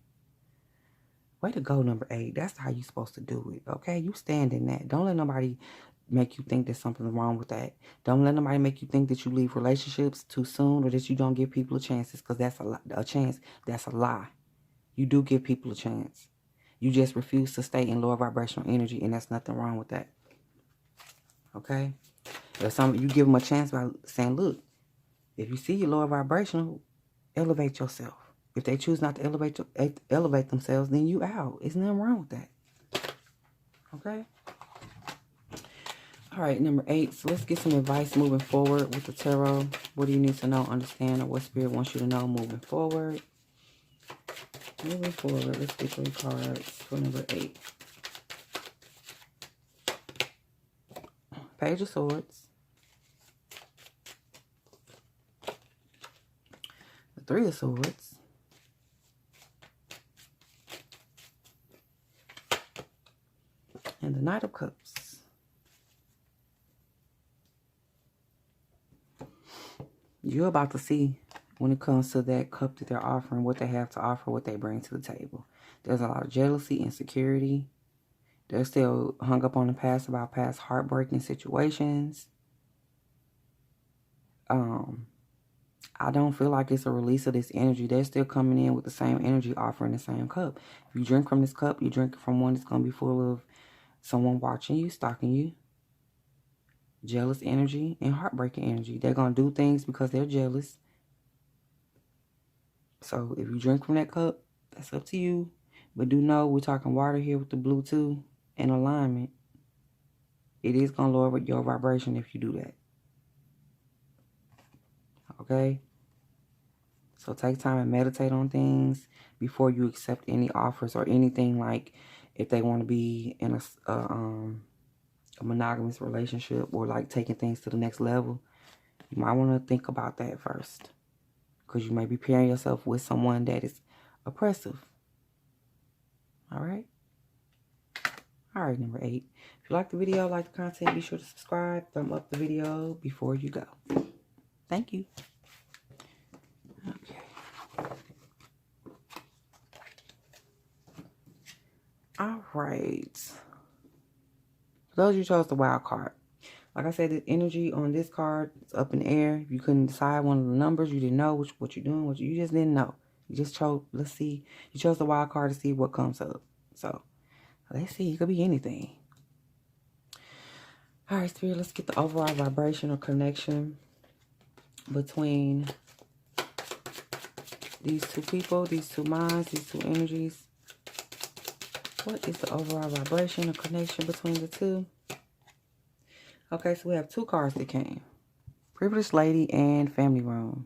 Way to go, number 8. That's how you supposed to do it, okay? You stand in that. Don't let nobody make you think there's something wrong with that. Don't let nobody make you think that you leave relationships too soon or that you don't give people a chance, because that's a chance. That's a lie. You do give people a chance. You just refuse to stay in lower vibrational energy, and there's nothing wrong with that. Okay? If you give them a chance by saying, look, if you see your lower vibrational, elevate yourself. If they choose not to elevate themselves, then you out. There's nothing wrong with that. Okay? All right, number 8. So let's get some advice moving forward with the tarot. What do you need to know, understand, or what Spirit wants you to know moving forward? Moving forward, let's get 3 cards for number 8. Page of Swords. The 3 of Swords. And the Knight of Cups. You're about to see, when it comes to that cup that they're offering, what they have to offer, what they bring to the table. There's a lot of jealousy, insecurity. They're still hung up on the past about past heartbreaking situations. I don't feel like it's a release of this energy. They're still coming in with the same energy, offering the same cup. If you drink from this cup, you drink from one that's going to be full of someone watching you, stalking you, jealous energy, and heartbreaking energy. They're going to do things because they're jealous. So if you drink from that cup, that's up to you. But do know we're talking water here with the blue too, and alignment. It is going to lower your vibration if you do that. Okay? So take time and meditate on things before you accept any offers or anything, like if they want to be in a monogamous relationship or like taking things to the next level. You might want to think about that first, because you may be pairing yourself with someone that is oppressive. All right? All right, number 8. If you like the video, like the content, be sure to subscribe, thumb up the video before you go. Thank you. Okay. All right. For those you chose the wild card. Like I said, the energy on this card is up in the air. If you couldn't decide one of the numbers, you didn't know what you're doing, you just didn't know. You just chose, let's see. You chose the wild card to see what comes up. So, let's see. It could be anything. All right, Spirit, let's get the overall vibrational connection between these two people, these two minds, these two energies. What is the overall vibration or connection between the two? Okay, so we have 2 cards that came. Privileged Lady and Family Room.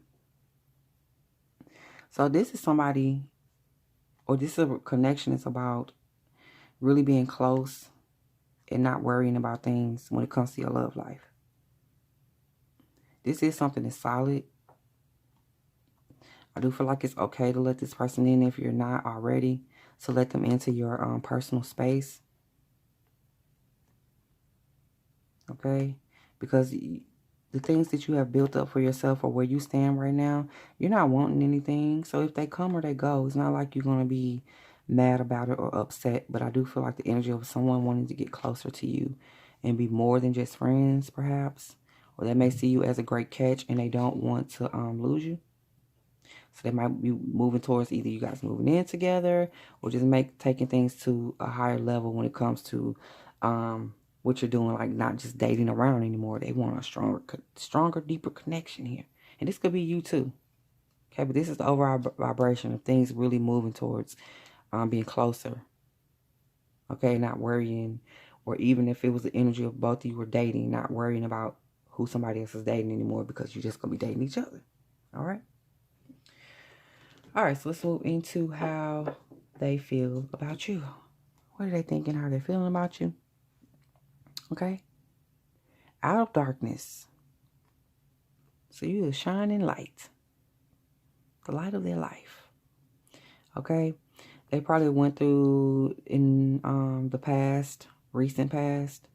So this is somebody, or this is a connection that's about really being close and not worrying about things when it comes to your love life. This is something that's solid. I do feel like it's okay to let this person in if you're not already. To let them into your personal space. Okay? Because the things that you have built up for yourself or where you stand right now, you're not wanting anything. So if they come or they go, it's not like you're going to be mad about it or upset. But I do feel like the energy of someone wanting to get closer to you and be more than just friends, perhaps. Or they may see you as a great catch and they don't want to lose you. So they might be moving towards either you guys moving in together or just taking things to a higher level when it comes to what you're doing, like not just dating around anymore. They want a stronger, deeper connection here. And this could be you too. Okay, but this is the overall vibration of things really moving towards being closer. Okay, not worrying, or even if it was the energy of both of you were dating, not worrying about who somebody else is dating anymore because you're just going to be dating each other. All right? All right, so let's move into how they feel about you. What are they thinking? How are they feeling about you? Okay? Out of darkness. So you are shining light. The light of their life. Okay? They probably went through in the past, recent past.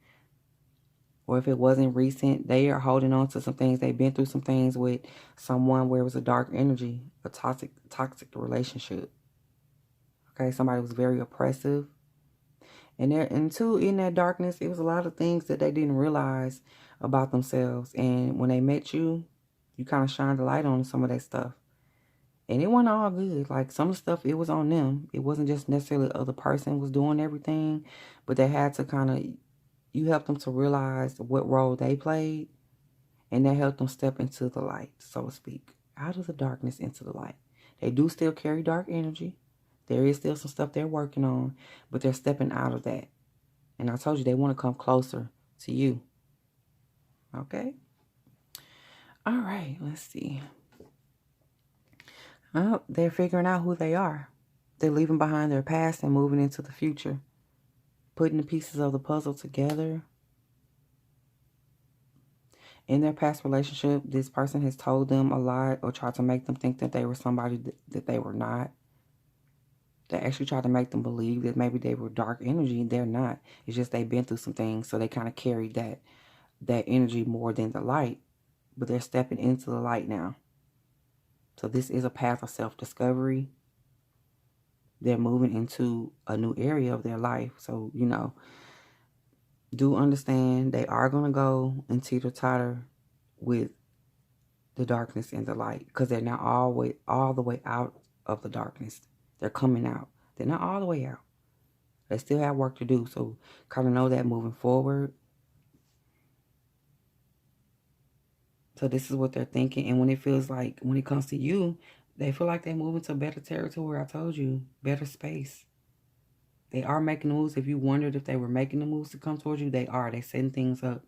Or if it wasn't recent, they are holding on to some things. They've been through some things with someone where it was a dark energy, a toxic relationship. Okay, somebody was very oppressive. And in that darkness, it was a lot of things that they didn't realize about themselves. And when they met you, you kind of shined a light on some of that stuff. And it wasn't all good. Like some of the stuff, it was on them. It wasn't just necessarily the other person was doing everything, but they had to you helped them to realize what role they played, and that helped them step into the light, so to speak, out of the darkness into the light. They do still carry dark energy. There is still some stuff they're working on, but they're stepping out of that. And I told you they want to come closer to you. Okay? All right, let's see. Oh, they're figuring out who they are. They're leaving behind their past and moving into the future. Putting the pieces of the puzzle together. In their past relationship, this person has told them a lot or tried to make them think that they were somebody that they were not. They actually tried to make them believe that maybe they were dark energy. They're not. It's just they've been through some things, so they kind of carried that energy more than the light. But they're stepping into the light now. So this is a path of self-discovery. They're moving into a new area of their life. So, do understand they are going to go and teeter-totter with the darkness and the light, because they're not all the way out of the darkness. They're coming out. They're not all the way out. They still have work to do. So kind of know that moving forward. So this is what they're thinking. And when it feels like, when it comes to you, they feel like they're moving to better territory. I told you, better space. They are making the moves. If you wondered if they were making the moves to come towards you, they are. They're setting things up.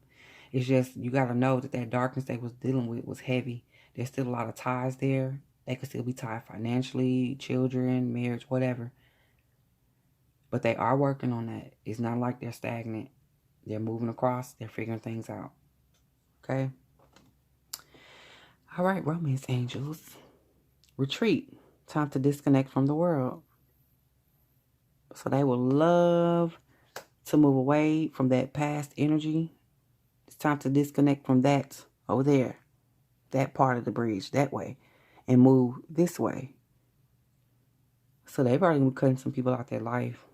It's just, you got to know that darkness they was dealing with was heavy. There's still a lot of ties there. They could still be tied financially, children, marriage, whatever. But they are working on that. It's not like they're stagnant. They're moving across. They're figuring things out. Okay? All right, romance angels. Retreat. Time to disconnect from the world. So they will love to move away from that past energy. It's time to disconnect from that over there. That part of the bridge, that way. And move this way. So they probably been cutting some people out their life.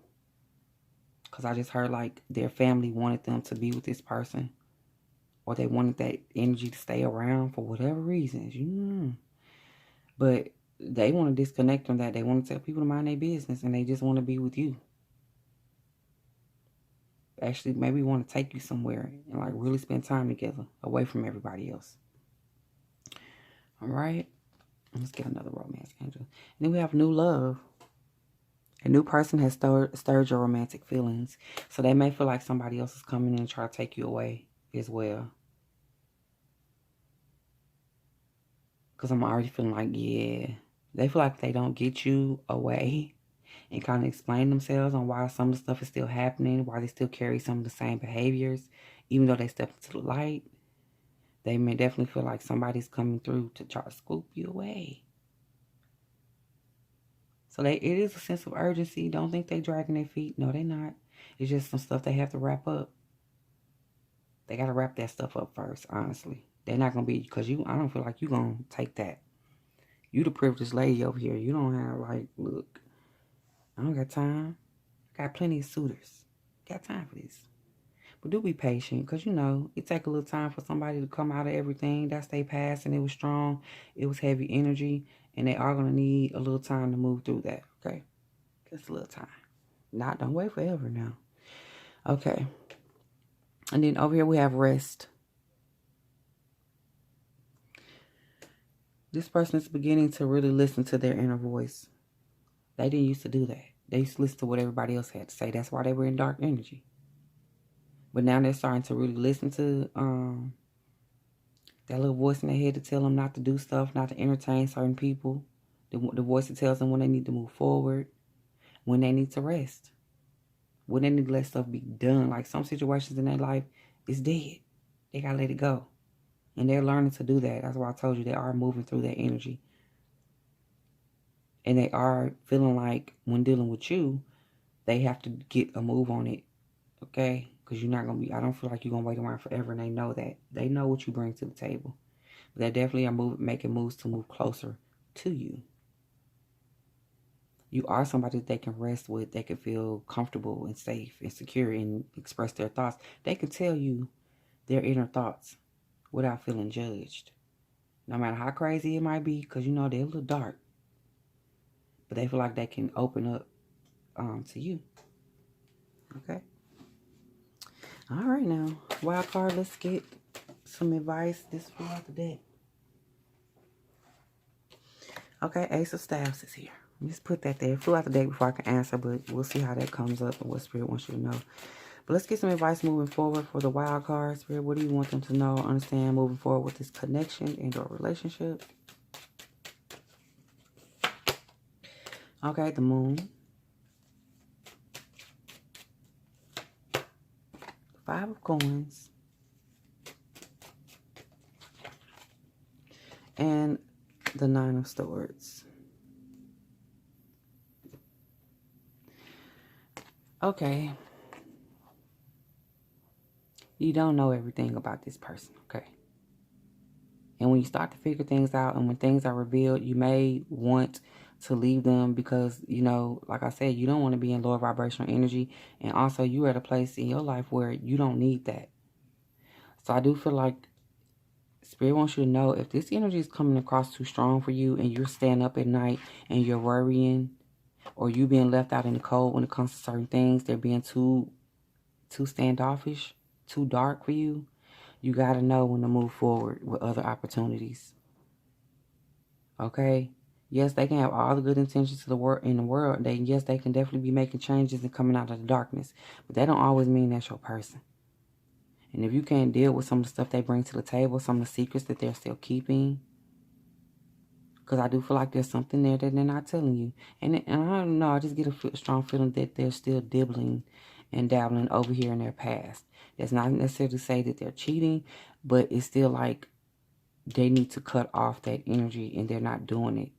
Because I just heard like their family wanted them to be with this person. Or they wanted that energy to stay around for whatever reasons. But they want to disconnect from that. They want to tell people to mind their business. And they just want to be with you. Actually, maybe want to take you somewhere. And like really spend time together. Away from everybody else. Alright. Let's get another romance angel. And then we have new love. A new person has stirred your romantic feelings. So they may feel like somebody else is coming in and try to take you away as well. Because I'm already feeling like, yeah. They feel like they don't get you away. and kind of explain themselves on why some of the stuff is still happening, why they still carry some of the same behaviors, even though they step into the light. They may definitely feel like somebody's coming through to try to scoop you away. So it is a sense of urgency. Don't think they dragging their feet. No, they're not. It's just some stuff they have to wrap up. They got to wrap that stuff up first, honestly. They're not going to be, because I don't feel like you're going to take that. You the privileged lady over here. You don't have, like, look, I don't got time. Got plenty of suitors. Got time for this. But do be patient, because, it take a little time for somebody to come out of everything. That's their past, and it was strong. It was heavy energy, and they are going to need a little time to move through that, okay? Just a little time. Don't wait forever now. Okay. And then over here we have rest. This person is beginning to really listen to their inner voice. They didn't used to do that. They used to listen to what everybody else had to say. That's why they were in dark energy. But now they're starting to really listen to that little voice in their head to tell them not to do stuff, not to entertain certain people. The voice that tells them when they need to move forward, when they need to rest, when they need to let stuff be done. Like some situations in their life is dead. They got to let it go. And they're learning to do that. That's why I told you they are moving through that energy. And they are feeling like when dealing with you, they have to get a move on it. Okay? Because you're not going to be, I don't feel like you're going to wait around forever. And they know that. They know what you bring to the table. But they definitely are making moves to move closer to you. You are somebody that they can rest with. They can feel comfortable and safe and secure and express their thoughts. They can tell you their inner thoughts without feeling judged. No matter how crazy it might be, because they're a little dark. But they feel like they can open up to you. Okay? All right now. Wild card, let's get some advice. This flew out the deck. Okay, Ace of Staves is here. Just put that there. It flew out the deck before I can answer, but we'll see how that comes up and what Spirit wants you to know. But let's get some advice moving forward for the wild card. Spirit, what do you want them to know, understand moving forward with this connection and or relationship? Okay, the Moon. 5 of Coins. And the 9 of Swords. Okay. You don't know everything about this person, okay? And when you start to figure things out and when things are revealed, you may want to leave them because, like I said, you don't want to be in lower vibrational energy. And also, you're at a place in your life where you don't need that. So I do feel like Spirit wants you to know if this energy is coming across too strong for you and you're staying up at night and you're worrying or you being left out in the cold when it comes to certain things, they're being too standoffish, too dark for you, you got to know when to move forward with other opportunities. Okay? Yes, they can have all the good intentions in the world. Yes, they can definitely be making changes and coming out of the darkness. But that don't always mean that's your person. And if you can't deal with some of the stuff they bring to the table, some of the secrets that they're still keeping, because I do feel like there's something there that they're not telling you. And I don't know, I just get a strong feeling that they're still dibbling and dabbling over here in their past. That's not necessarily to say that they're cheating, but it's still like they need to cut off that energy and they're not doing it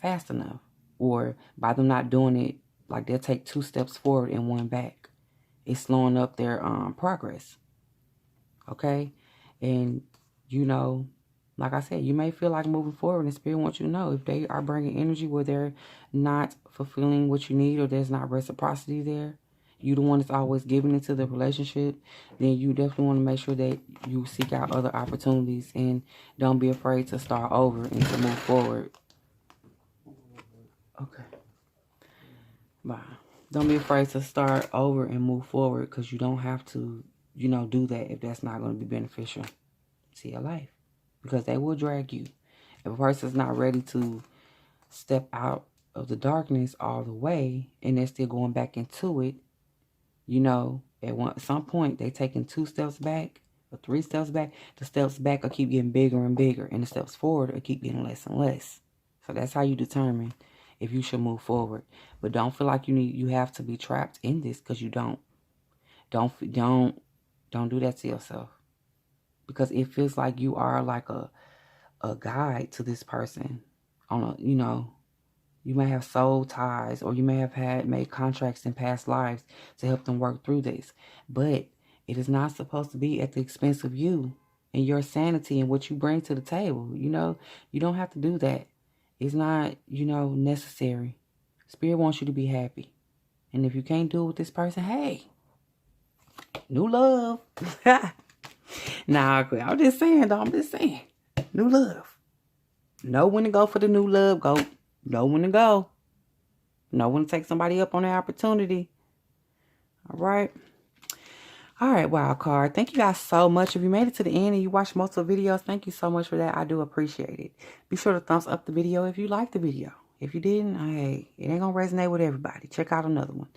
fast enough. Or by them not doing it, like they'll take 2 steps forward and 1 back. It's slowing up their progress. Okay? And, like I said, you may feel like moving forward and Spirit wants you to know if they are bringing energy where they're not fulfilling what you need or there's not reciprocity there, you the one that's always giving into the relationship, then you definitely want to make sure that you seek out other opportunities and don't be afraid to start over and to move forward. Okay. Bye. Don't be afraid to start over and move forward because you don't have to, do that if that's not going to be beneficial to your life. Because they will drag you. If a person's not ready to step out of the darkness all the way and they're still going back into it, at some point they're taking 2 steps back or 3 steps back. The steps back will keep getting bigger and bigger and the steps forward will keep getting less and less. So that's how you determine if you should move forward. But don't feel like you have to be trapped in this, because you don't. Don't do that to yourself, because it feels like you are like a guide to this person. On a, you may have soul ties, or you may have made contracts in past lives to help them work through this. But it is not supposed to be at the expense of you and your sanity and what you bring to the table. You don't have to do that. It's not, necessary. Spirit wants you to be happy. And if you can't do it with this person, hey, new love. Nah, I'm just saying, though. I'm just saying. New love. Know when to go for the new love. Know when to go. Know when to take somebody up on their opportunity. All right. All right, wild card. Thank you guys so much. If you made it to the end and you watched multiple videos, thank you so much for that. I do appreciate it. Be sure to thumbs up the video if you liked the video. If you didn't, hey, it ain't gonna resonate with everybody. Check out another one.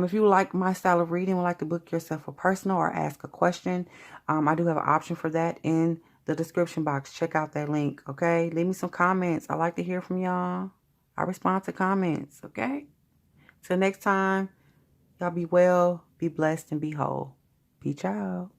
If you like my style of reading, would like to book yourself a personal or ask a question, I do have an option for that in the description box. Check out that link, okay? Leave me some comments. I like to hear from y'all. I respond to comments, okay? Till next time, y'all be well, be blessed, and be whole. Peace out.